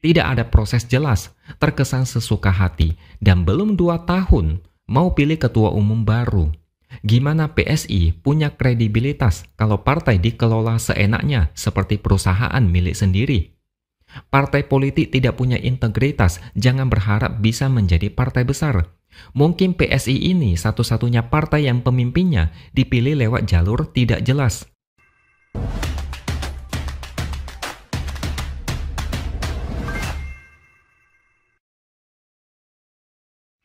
Tidak ada proses jelas, terkesan sesuka hati, dan belum 2 tahun mau pilih ketua umum baru. Gimana PSI punya kredibilitas kalau partai dikelola seenaknya seperti perusahaan milik sendiri? Partai politik tidak punya integritas, jangan berharap bisa menjadi partai besar. Mungkin PSI ini satu-satunya partai yang pemimpinnya dipilih lewat jalur tidak jelas.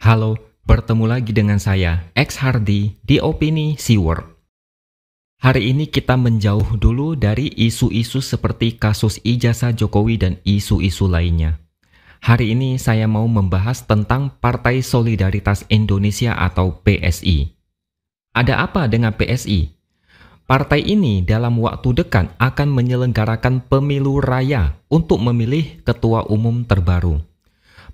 Halo, bertemu lagi dengan saya, X Hardy, di Opini Seaword. Hari ini kita menjauh dulu dari isu-isu seperti kasus ijazah Jokowi dan isu-isu lainnya. Hari ini saya mau membahas tentang Partai Solidaritas Indonesia atau PSI. Ada apa dengan PSI? Partai ini dalam waktu dekat akan menyelenggarakan pemilu raya untuk memilih ketua umum terbaru.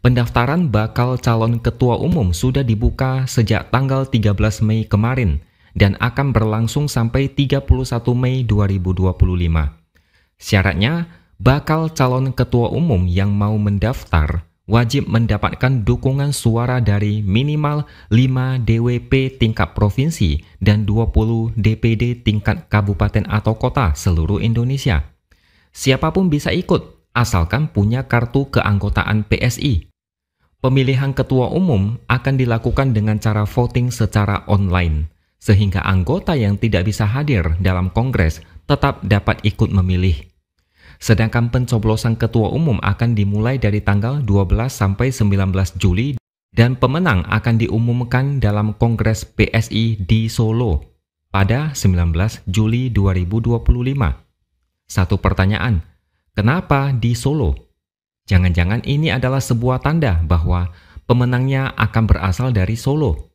Pendaftaran bakal calon ketua umum sudah dibuka sejak tanggal 13 Mei kemarin dan akan berlangsung sampai 31 Mei 2025. Syaratnya, bakal calon ketua umum yang mau mendaftar wajib mendapatkan dukungan suara dari minimal 5 DWP tingkat provinsi dan 20 DPD tingkat kabupaten atau kota seluruh Indonesia. Siapapun bisa ikut, asalkan punya kartu keanggotaan PSI. Pemilihan ketua umum akan dilakukan dengan cara voting secara online, sehingga anggota yang tidak bisa hadir dalam kongres tetap dapat ikut memilih. Sedangkan pencoblosan ketua umum akan dimulai dari tanggal 12 sampai 19 Juli dan pemenang akan diumumkan dalam Kongres PSI di Solo pada 19 Juli 2025. Satu pertanyaan, kenapa di Solo? Jangan-jangan ini adalah sebuah tanda bahwa pemenangnya akan berasal dari Solo.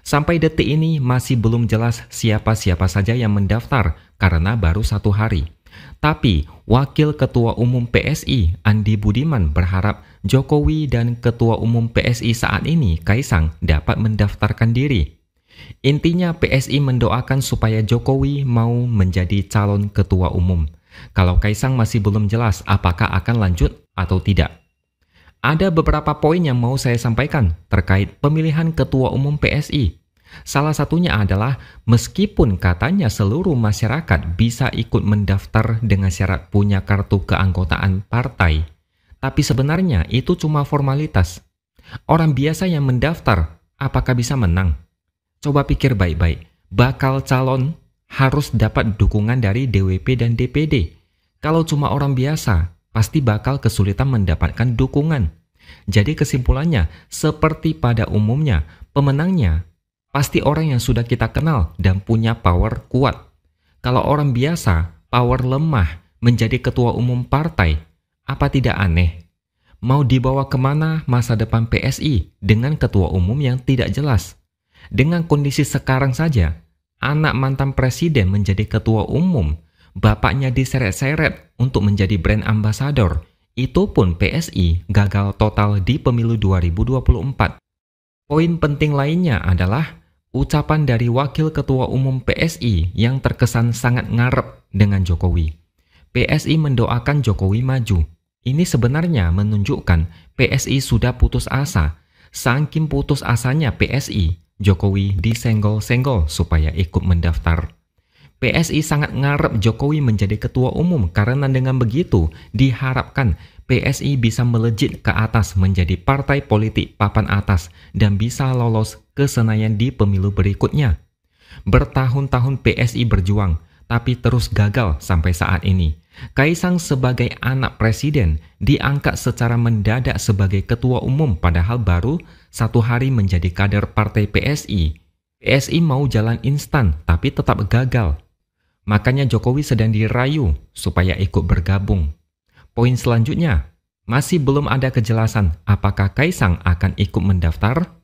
Sampai detik ini masih belum jelas siapa-siapa saja yang mendaftar karena baru 1 hari. Tapi Wakil Ketua Umum PSI Andi Budiman berharap Jokowi dan Ketua Umum PSI saat ini Kaisang dapat mendaftarkan diri. Intinya PSI mendoakan supaya Jokowi mau menjadi calon ketua umum. Kalau Kaisang masih belum jelas apakah akan lanjut atau tidak. Ada beberapa poin yang mau saya sampaikan terkait pemilihan ketua umum PSI. Salah satunya adalah meskipun katanya seluruh masyarakat bisa ikut mendaftar dengan syarat punya kartu keanggotaan partai, tapi sebenarnya itu cuma formalitas. Orang biasa yang mendaftar, apakah bisa menang? Coba pikir baik-baik, bakal calon harus dapat dukungan dari DWP dan DPD. Kalau cuma orang biasa, pasti bakal kesulitan mendapatkan dukungan. Jadi kesimpulannya, seperti pada umumnya, pemenangnya pasti orang yang sudah kita kenal dan punya power kuat. Kalau orang biasa, power lemah menjadi ketua umum partai, apa tidak aneh? Mau dibawa kemana masa depan PSI dengan ketua umum yang tidak jelas? Dengan kondisi sekarang saja, anak mantan presiden menjadi ketua umum, bapaknya diseret-seret untuk menjadi brand ambassador. Itu pun PSI gagal total di pemilu 2024. Poin penting lainnya adalah ucapan dari Wakil Ketua Umum PSI yang terkesan sangat ngarep dengan Jokowi. PSI mendoakan Jokowi maju. Ini sebenarnya menunjukkan PSI sudah putus asa. Saking putus asanya PSI, Jokowi disenggol-senggol supaya ikut mendaftar. PSI sangat ngarep Jokowi menjadi ketua umum karena dengan begitu diharapkan PSI bisa melejit ke atas menjadi partai politik papan atas dan bisa lolos ke Senayan di pemilu berikutnya. Bertahun-tahun PSI berjuang, tapi terus gagal sampai saat ini. Kaisang sebagai anak presiden diangkat secara mendadak sebagai ketua umum padahal baru 1 hari menjadi kader partai PSI. PSI mau jalan instan tapi tetap gagal. Makanya Jokowi sedang dirayu supaya ikut bergabung. Poin selanjutnya, masih belum ada kejelasan apakah Kaisang akan ikut mendaftar.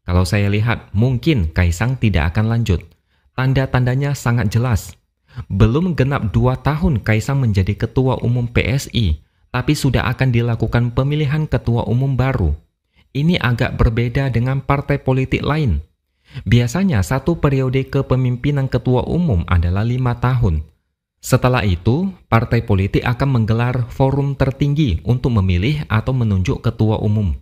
Kalau saya lihat, mungkin Kaisang tidak akan lanjut. Tanda-tandanya sangat jelas. Belum genap 2 tahun Kaisang menjadi ketua umum PSI, tapi sudah akan dilakukan pemilihan ketua umum baru. Ini agak berbeda dengan partai politik lain. Biasanya 1 periode kepemimpinan ketua umum adalah 5 tahun. Setelah itu, partai politik akan menggelar forum tertinggi untuk memilih atau menunjuk ketua umum.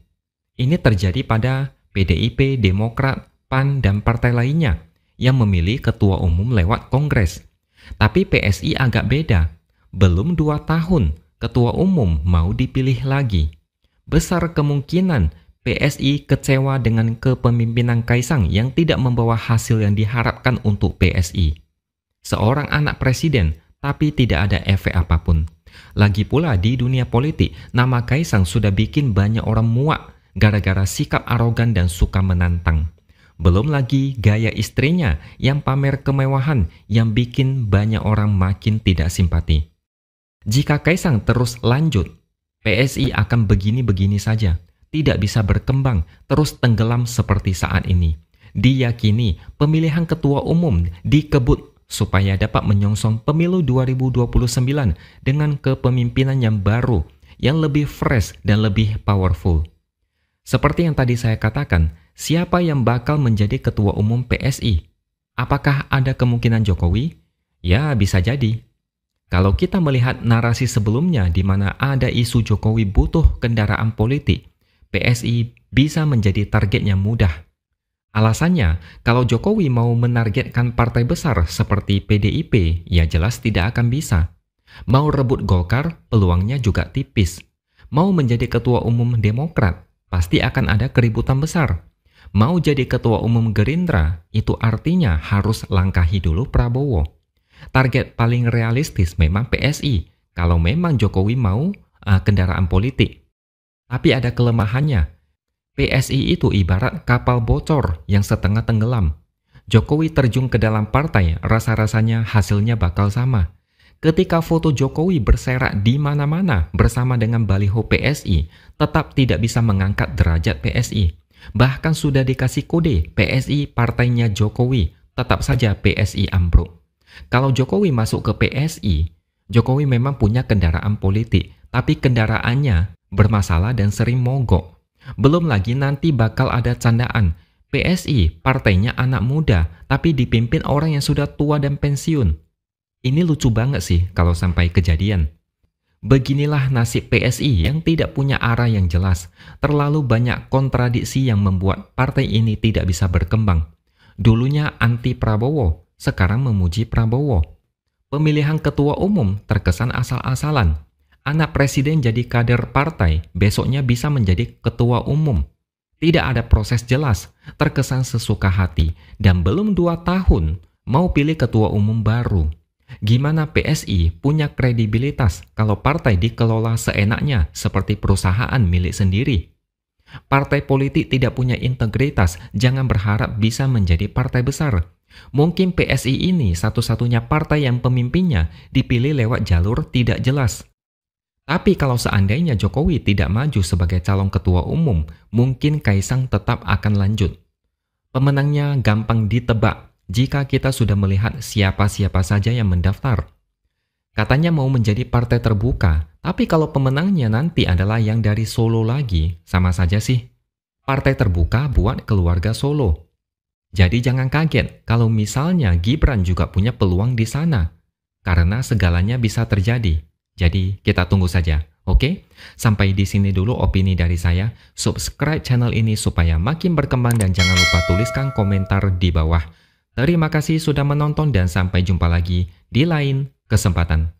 Ini terjadi pada PDIP, Demokrat, PAN, dan partai lainnya yang memilih ketua umum lewat kongres. Tapi PSI agak beda. Belum 2 tahun, ketua umum mau dipilih lagi. Besar kemungkinan PSI kecewa dengan kepemimpinan Kaisang yang tidak membawa hasil yang diharapkan untuk PSI. Seorang anak presiden, tapi tidak ada efek apapun. Lagi pula di dunia politik, nama Kaisang sudah bikin banyak orang muak gara-gara sikap arogan dan suka menantang. Belum lagi gaya istrinya yang pamer kemewahan yang bikin banyak orang makin tidak simpati. Jika Kaisang terus lanjut, PSI akan begini-begini saja, tidak bisa berkembang, terus tenggelam seperti saat ini. Diyakini pemilihan ketua umum dikebut supaya dapat menyongsong pemilu 2029 dengan kepemimpinan yang baru, yang lebih fresh dan lebih powerful. Seperti yang tadi saya katakan, siapa yang bakal menjadi ketua umum PSI? Apakah ada kemungkinan Jokowi? Ya, bisa jadi. Kalau kita melihat narasi sebelumnya di mana ada isu Jokowi butuh kendaraan politik, PSI bisa menjadi targetnya mudah. Alasannya, kalau Jokowi mau menargetkan partai besar seperti PDIP, ya jelas tidak akan bisa. Mau rebut Golkar, peluangnya juga tipis. Mau menjadi ketua umum Demokrat, pasti akan ada keributan besar. Mau jadi ketua umum Gerindra, itu artinya harus langkahi dulu Prabowo. Target paling realistis memang PSI, kalau memang Jokowi mau kendaraan politik. Tapi ada kelemahannya. PSI itu ibarat kapal bocor yang setengah tenggelam. Jokowi terjun ke dalam partai, rasa-rasanya hasilnya bakal sama. Ketika foto Jokowi berserak di mana-mana bersama dengan baliho PSI, tetap tidak bisa mengangkat derajat PSI. Bahkan sudah dikasih kode PSI partainya Jokowi, tetap saja PSI ambruk. Kalau Jokowi masuk ke PSI, Jokowi memang punya kendaraan politik, tapi kendaraannya bermasalah dan sering mogok. Belum lagi nanti bakal ada candaan, PSI partainya anak muda, tapi dipimpin orang yang sudah tua dan pensiun. Ini lucu banget sih kalau sampai kejadian. Beginilah nasib PSI yang tidak punya arah yang jelas. Terlalu banyak kontradiksi yang membuat partai ini tidak bisa berkembang. Dulunya anti Prabowo, sekarang memuji Prabowo. Pemilihan ketua umum terkesan asal-asalan. Anak presiden jadi kader partai, besoknya bisa menjadi ketua umum. Tidak ada proses jelas, terkesan sesuka hati, dan belum 2 tahun mau pilih ketua umum baru. Gimana PSI punya kredibilitas kalau partai dikelola seenaknya seperti perusahaan milik sendiri? Partai politik tidak punya integritas, jangan berharap bisa menjadi partai besar. Mungkin PSI ini satu-satunya partai yang pemimpinnya dipilih lewat jalur tidak jelas. Tapi kalau seandainya Jokowi tidak maju sebagai calon ketua umum, mungkin Kaisang tetap akan lanjut. Pemenangnya gampang ditebak jika kita sudah melihat siapa-siapa saja yang mendaftar. Katanya mau menjadi partai terbuka, tapi kalau pemenangnya nanti adalah yang dari Solo lagi, sama saja sih. Partai terbuka buat keluarga Solo. Jadi jangan kaget kalau misalnya Gibran juga punya peluang di sana, karena segalanya bisa terjadi. Jadi kita tunggu saja, oke? Sampai di sini dulu opini dari saya. Subscribe channel ini supaya makin berkembang dan jangan lupa tuliskan komentar di bawah. Terima kasih sudah menonton dan sampai jumpa lagi di lain kesempatan.